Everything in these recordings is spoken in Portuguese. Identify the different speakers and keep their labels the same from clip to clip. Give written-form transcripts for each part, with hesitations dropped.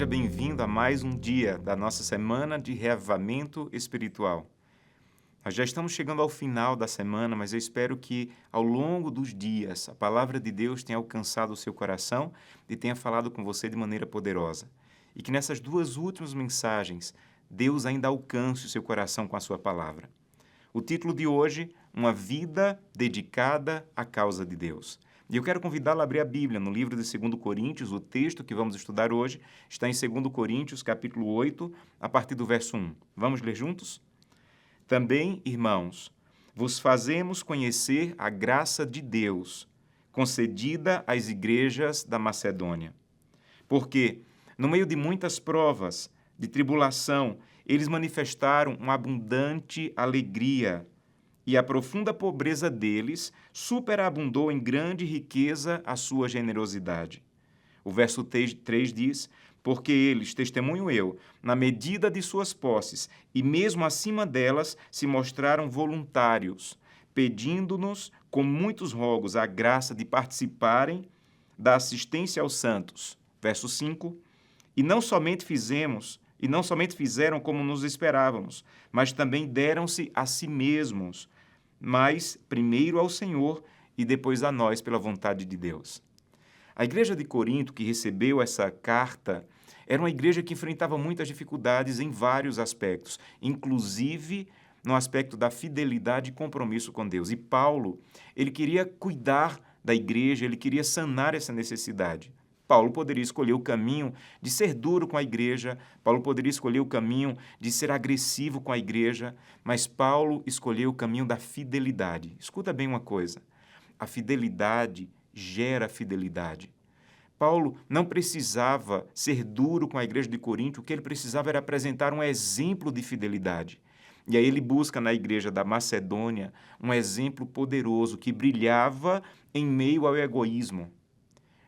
Speaker 1: Seja bem-vindo a mais um dia da nossa semana de reavivamento espiritual. Nós já estamos chegando ao final da semana, mas eu espero que ao longo dos dias a palavra de Deus tenha alcançado o seu coração e tenha falado com você de maneira poderosa. E que nessas duas últimas mensagens, Deus ainda alcance o seu coração com a sua palavra. O título de hoje, Uma Vida Dedicada à Causa de Deus. E eu quero convidá-lo a abrir a Bíblia no livro de 2 Coríntios. O texto que vamos estudar hoje está em 2 Coríntios, capítulo 8, a partir do verso 1. Vamos ler juntos? Também, irmãos, vos fazemos conhecer a graça de Deus, concedida às igrejas da Macedônia. Porque, no meio de muitas provas, de tribulação, eles manifestaram uma abundante alegria, e a profunda pobreza deles superabundou em grande riqueza a sua generosidade. O verso 3 diz: porque eles, testemunho eu, na medida de suas posses, e mesmo acima delas, se mostraram voluntários, pedindo-nos, com muitos rogos, a graça de participarem da assistência aos santos. Verso 5: e não somente fizeram como nos esperávamos, mas também deram-se a si mesmos, mas primeiro ao Senhor e depois a nós pela vontade de Deus. A igreja de Corinto, que recebeu essa carta, era uma igreja que enfrentava muitas dificuldades em vários aspectos, inclusive no aspecto da fidelidade e compromisso com Deus. E Paulo, ele queria cuidar da igreja, ele queria sanar essa necessidade. Paulo poderia escolher o caminho de ser duro com a igreja, Paulo poderia escolher o caminho de ser agressivo com a igreja, mas Paulo escolheu o caminho da fidelidade. Escuta bem uma coisa, a fidelidade gera fidelidade. Paulo não precisava ser duro com a igreja de Corinto, o que ele precisava era apresentar um exemplo de fidelidade. E aí ele busca na igreja da Macedônia um exemplo poderoso que brilhava em meio ao egoísmo.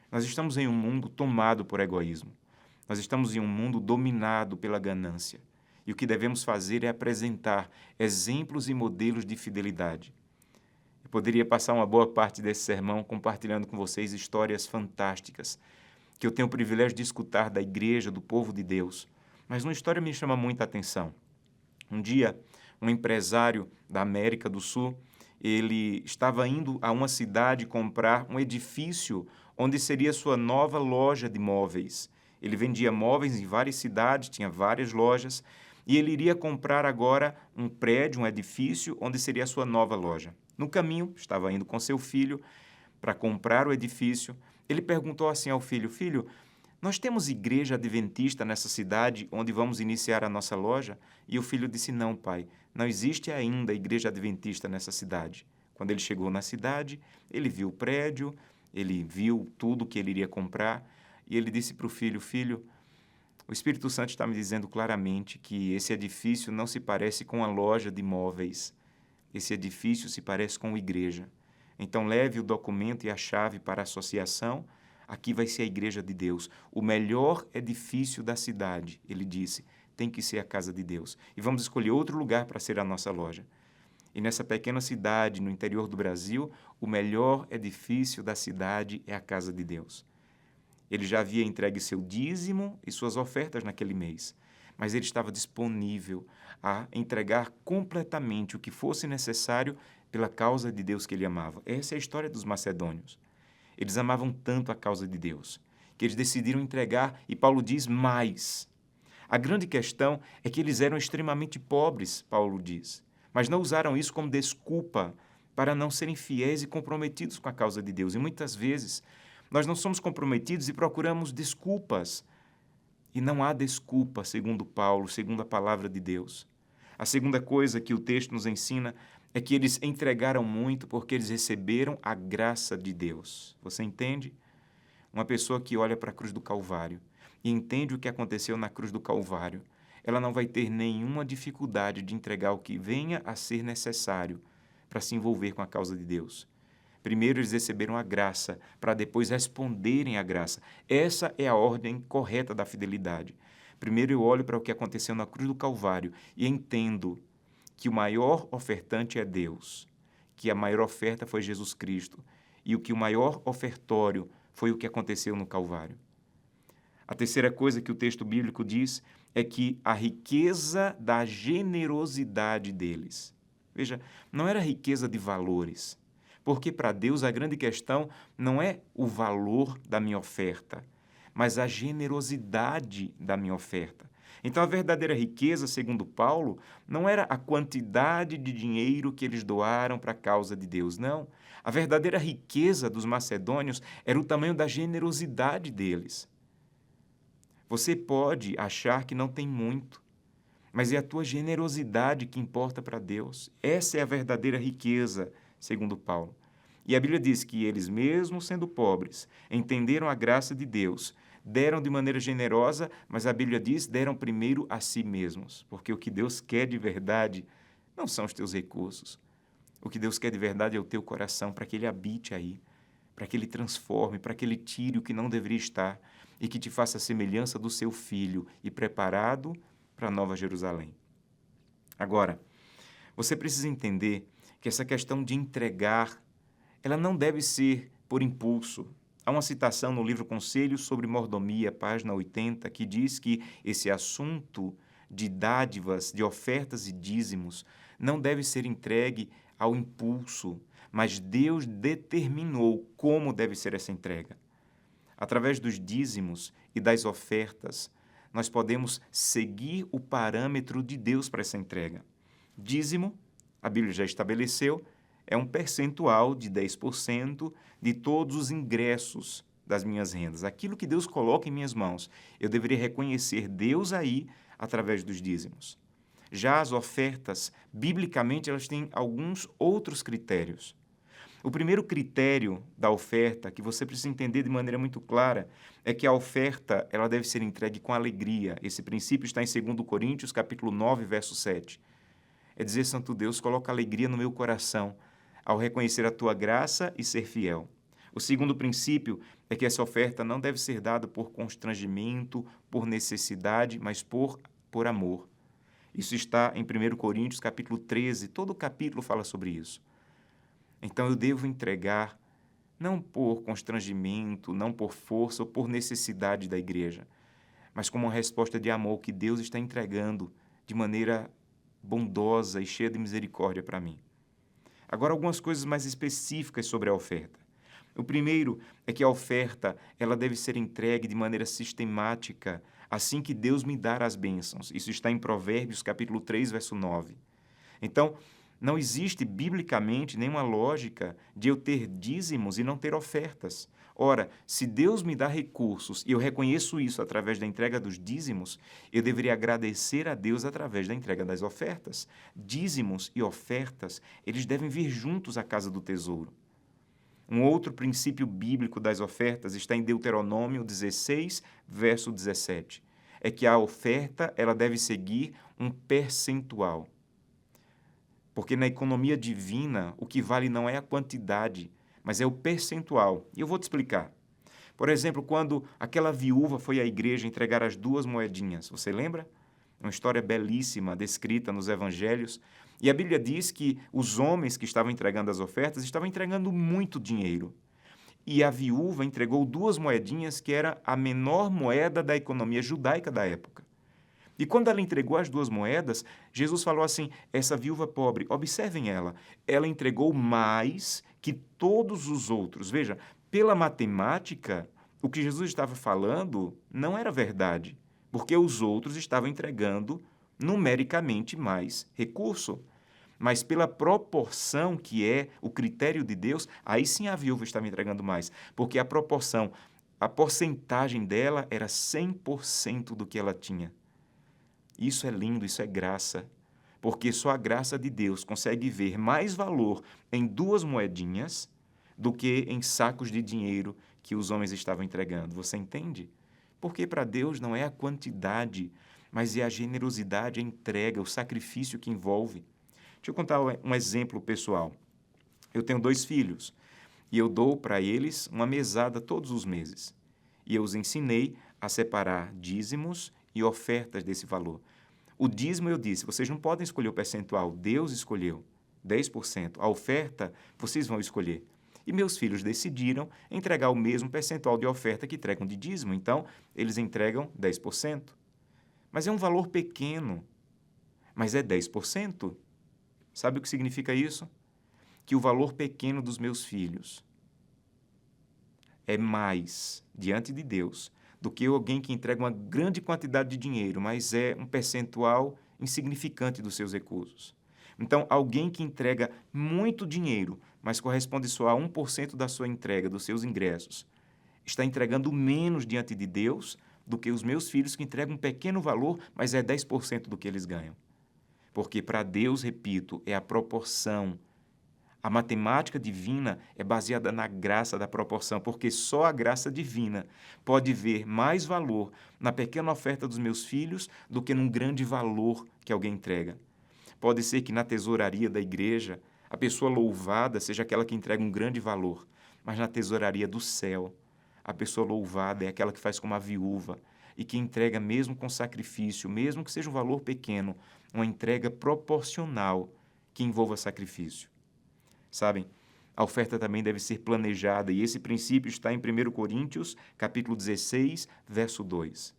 Speaker 1: Nós estamos em um mundo tomado por egoísmo. Nós estamos em um mundo dominado pela ganância. E o que devemos fazer é apresentar exemplos e modelos de fidelidade. Eu poderia passar uma boa parte desse sermão compartilhando com vocês histórias fantásticas que eu tenho o privilégio de escutar da igreja, do povo de Deus. Mas uma história me chama muita atenção. Um dia, um empresário da América do Sul, ele estava indo a uma cidade comprar um edifício onde seria sua nova loja de móveis. Ele vendia móveis em várias cidades, tinha várias lojas, e ele iria comprar agora um prédio, um edifício, onde seria a sua nova loja. No caminho, estava indo com seu filho para comprar o edifício. Ele perguntou assim ao filho: filho, nós temos igreja adventista nessa cidade onde vamos iniciar a nossa loja? E o filho disse: não, pai, não existe ainda igreja adventista nessa cidade. Quando ele chegou na cidade, ele viu o prédio, ele viu tudo que ele iria comprar e ele disse para o filho: filho, o Espírito Santo está me dizendo claramente que esse edifício não se parece com a loja de móveis. Esse edifício se parece com uma igreja. Então leve o documento e a chave para a associação. Aqui vai ser a igreja de Deus. O melhor edifício da cidade, ele disse, tem que ser a casa de Deus. E vamos escolher outro lugar para ser a nossa loja. E nessa pequena cidade, no interior do Brasil, o melhor edifício da cidade é a casa de Deus. Ele já havia entregue seu dízimo e suas ofertas naquele mês, mas ele estava disponível a entregar completamente o que fosse necessário pela causa de Deus que ele amava. Essa é a história dos macedônios. Eles amavam tanto a causa de Deus, que eles decidiram entregar, e Paulo diz mais. A grande questão é que eles eram extremamente pobres, Paulo diz, mas não usaram isso como desculpa para não serem fiéis e comprometidos com a causa de Deus. E muitas vezes nós não somos comprometidos e procuramos desculpas. E não há desculpa, segundo Paulo, segundo a palavra de Deus. A segunda coisa que o texto nos ensina é que eles entregaram muito porque eles receberam a graça de Deus. Você entende? Uma pessoa que olha para a cruz do Calvário e entende o que aconteceu na cruz do Calvário, ela não vai ter nenhuma dificuldade de entregar o que venha a ser necessário para se envolver com a causa de Deus. Primeiro eles receberam a graça, para depois responderem à graça. Essa é a ordem correta da fidelidade. Primeiro eu olho para o que aconteceu na cruz do Calvário e entendo que o maior ofertante é Deus, que a maior oferta foi Jesus Cristo e que o maior ofertório foi o que aconteceu no Calvário. A terceira coisa que o texto bíblico diz é que a riqueza da generosidade deles. Veja, não era riqueza de valores, porque para Deus a grande questão não é o valor da minha oferta, mas a generosidade da minha oferta. Então, a verdadeira riqueza, segundo Paulo, não era a quantidade de dinheiro que eles doaram para a causa de Deus, não. A verdadeira riqueza dos macedônios era o tamanho da generosidade deles. Você pode achar que não tem muito, mas é a tua generosidade que importa para Deus. Essa é a verdadeira riqueza, segundo Paulo. E a Bíblia diz que eles, mesmo sendo pobres, entenderam a graça de Deus, deram de maneira generosa, mas a Bíblia diz, deram primeiro a si mesmos, porque o que Deus quer de verdade não são os teus recursos. O que Deus quer de verdade é o teu coração, para que Ele habite aí, para que Ele transforme, para que Ele tire o que não deveria estar e que te faça a semelhança do seu Filho e preparado para a Nova Jerusalém. Agora, você precisa entender que essa questão de entregar, ela não deve ser por impulso. Há uma citação no livro Conselhos sobre Mordomia, página 80, que diz que esse assunto de dádivas, de ofertas e dízimos, não deve ser entregue ao impulso, mas Deus determinou como deve ser essa entrega. Através dos dízimos e das ofertas, nós podemos seguir o parâmetro de Deus para essa entrega. Dízimo, a Bíblia já estabeleceu, é um percentual de 10% de todos os ingressos das minhas rendas. Aquilo que Deus coloca em minhas mãos, eu deveria reconhecer Deus aí através dos dízimos. Já as ofertas, biblicamente, elas têm alguns outros critérios. O primeiro critério da oferta, que você precisa entender de maneira muito clara, é que a oferta ela deve ser entregue com alegria. Esse princípio está em 2 Coríntios, capítulo 9, verso 7. É dizer, Santo Deus, coloca alegria no meu coração ao reconhecer a tua graça e ser fiel. O segundo princípio é que essa oferta não deve ser dada por constrangimento, por necessidade, mas por amor. Isso está em 1 Coríntios, capítulo 13. Todo o capítulo fala sobre isso. Então, eu devo entregar não por constrangimento, não por força ou por necessidade da igreja, mas como uma resposta de amor que Deus está entregando de maneira bondosa e cheia de misericórdia para mim. Agora, algumas coisas mais específicas sobre a oferta. O primeiro é que a oferta ela deve ser entregue de maneira sistemática, assim que Deus me dar as bênçãos. Isso está em Provérbios, capítulo 3, verso 9. Então, não existe biblicamente nenhuma lógica de eu ter dízimos e não ter ofertas. Ora, se Deus me dá recursos e eu reconheço isso através da entrega dos dízimos, eu deveria agradecer a Deus através da entrega das ofertas. Dízimos e ofertas, eles devem vir juntos à casa do tesouro. Um outro princípio bíblico das ofertas está em Deuteronômio 16, verso 17. É que a oferta ela deve seguir um percentual. Porque na economia divina, o que vale não é a quantidade, mas é o percentual. E eu vou te explicar. Por exemplo, quando aquela viúva foi à igreja entregar as 2 moedinhas, você lembra? Uma história belíssima, descrita nos evangelhos. E a Bíblia diz que os homens que estavam entregando as ofertas estavam entregando muito dinheiro. E a viúva entregou 2 moedinhas, que era a menor moeda da economia judaica da época. E quando ela entregou as 2 moedas, Jesus falou assim, essa viúva pobre, observem ela entregou mais que todos os outros. Veja, pela matemática, o que Jesus estava falando não era verdade, porque os outros estavam entregando numericamente mais recurso. Mas pela proporção que é o critério de Deus, aí sim a viúva estava entregando mais, porque a proporção, a porcentagem dela era 100% do que ela tinha. Isso é lindo, isso é graça, porque só a graça de Deus consegue ver mais valor em 2 moedinhas do que em sacos de dinheiro que os homens estavam entregando. Você entende? Porque para Deus não é a quantidade, mas é a generosidade, a entrega, o sacrifício que envolve. Deixa eu contar um exemplo pessoal. Eu tenho 2 filhos e eu dou para eles uma mesada todos os meses. E eu os ensinei a separar dízimos e ofertas desse valor. O dízimo, eu disse, vocês não podem escolher o percentual, Deus escolheu 10%. A oferta, vocês vão escolher. E meus filhos decidiram entregar o mesmo percentual de oferta que entregam de dízimo. Então, eles entregam 10%. Mas é um valor pequeno. Mas é 10%. Sabe o que significa isso? Que o valor pequeno dos meus filhos é mais diante de Deus do que alguém que entrega uma grande quantidade de dinheiro, mas é um percentual insignificante dos seus recursos. Então, alguém que entrega muito dinheiro, mas corresponde só a 1% da sua entrega, dos seus ingressos, está entregando menos diante de Deus do que os meus filhos que entregam um pequeno valor, mas é 10% do que eles ganham. Porque para Deus, repito, é a proporção. A matemática divina é baseada na graça da proporção, porque só a graça divina pode ver mais valor na pequena oferta dos meus filhos do que num grande valor que alguém entrega. Pode ser que na tesouraria da igreja a pessoa louvada seja aquela que entrega um grande valor, mas na tesouraria do céu a pessoa louvada é aquela que faz como a viúva e que entrega mesmo com sacrifício, mesmo que seja um valor pequeno, uma entrega proporcional que envolva sacrifício. Sabem, a oferta também deve ser planejada e esse princípio está em 1 Coríntios, capítulo 16, verso 2.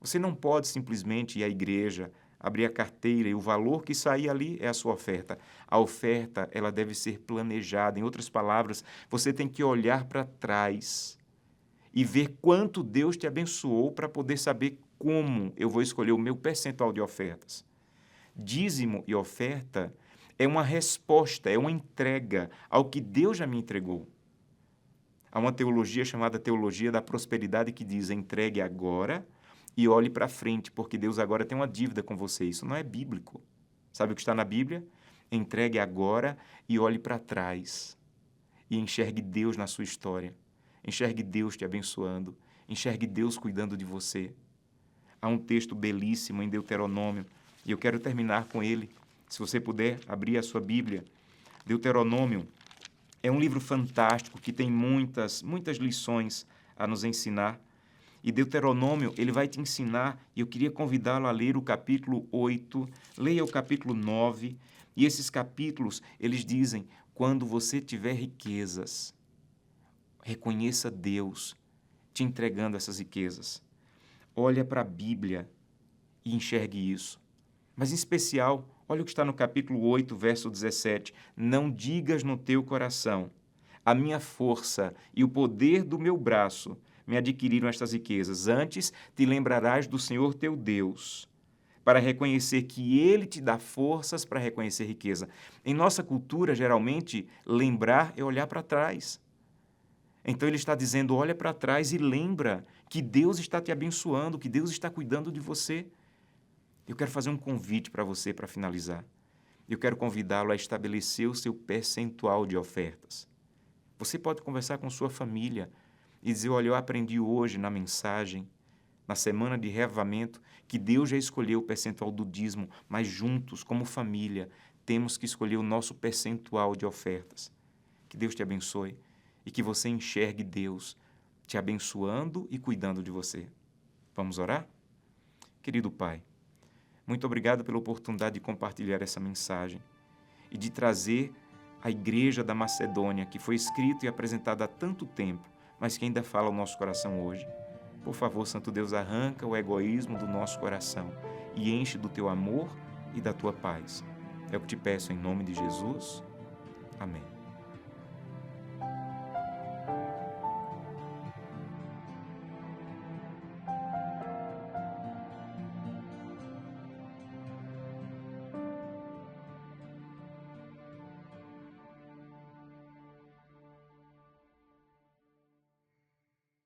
Speaker 1: Você não pode simplesmente ir à igreja, abrir a carteira e o valor que sair ali é a sua oferta. A oferta, ela deve ser planejada. Em outras palavras, você tem que olhar para trás e ver quanto Deus te abençoou para poder saber como eu vou escolher o meu percentual de ofertas. Dízimo e oferta é uma resposta, é uma entrega ao que Deus já me entregou. Há uma teologia chamada teologia da prosperidade que diz: entregue agora e olhe para frente, porque Deus agora tem uma dívida com você. Isso não é bíblico. Sabe o que está na Bíblia? Entregue agora e olhe para trás. E enxergue Deus na sua história. Enxergue Deus te abençoando. Enxergue Deus cuidando de você. Há um texto belíssimo em Deuteronômio, e eu quero terminar com ele. Se você puder abrir a sua Bíblia. Deuteronômio é um livro fantástico que tem muitas lições a nos ensinar. E Deuteronômio, ele vai te ensinar, e eu queria convidá-lo a ler o capítulo 8, leia o capítulo 9, e esses capítulos, eles dizem: quando você tiver riquezas, reconheça Deus te entregando essas riquezas. Olha para a Bíblia e enxergue isso. Mas, em especial, olha o que está no capítulo 8, verso 17. Não digas no teu coração: a minha força e o poder do meu braço me adquiriram estas riquezas. Antes te lembrarás do Senhor teu Deus, para reconhecer que Ele te dá forças para reconhecer riqueza. Em nossa cultura, geralmente, lembrar é olhar para trás. Então ele está dizendo: olha para trás e lembra que Deus está te abençoando, que Deus está cuidando de você. Eu quero fazer um convite para você para finalizar. Eu quero convidá-lo a estabelecer o seu percentual de ofertas. Você pode conversar com sua família e dizer: olha, eu aprendi hoje na mensagem, na semana de reavivamento, que Deus já escolheu o percentual do dízimo, mas juntos, como família, temos que escolher o nosso percentual de ofertas. Que Deus te abençoe e que você enxergue Deus te abençoando e cuidando de você. Vamos orar? Querido Pai, muito obrigado pela oportunidade de compartilhar essa mensagem e de trazer a Igreja da Macedônia, que foi escrita e apresentada há tanto tempo, mas que ainda fala ao nosso coração hoje. Por favor, Santo Deus, arranca o egoísmo do nosso coração e enche do teu amor e da tua paz. É o que te peço em nome de Jesus. Amém.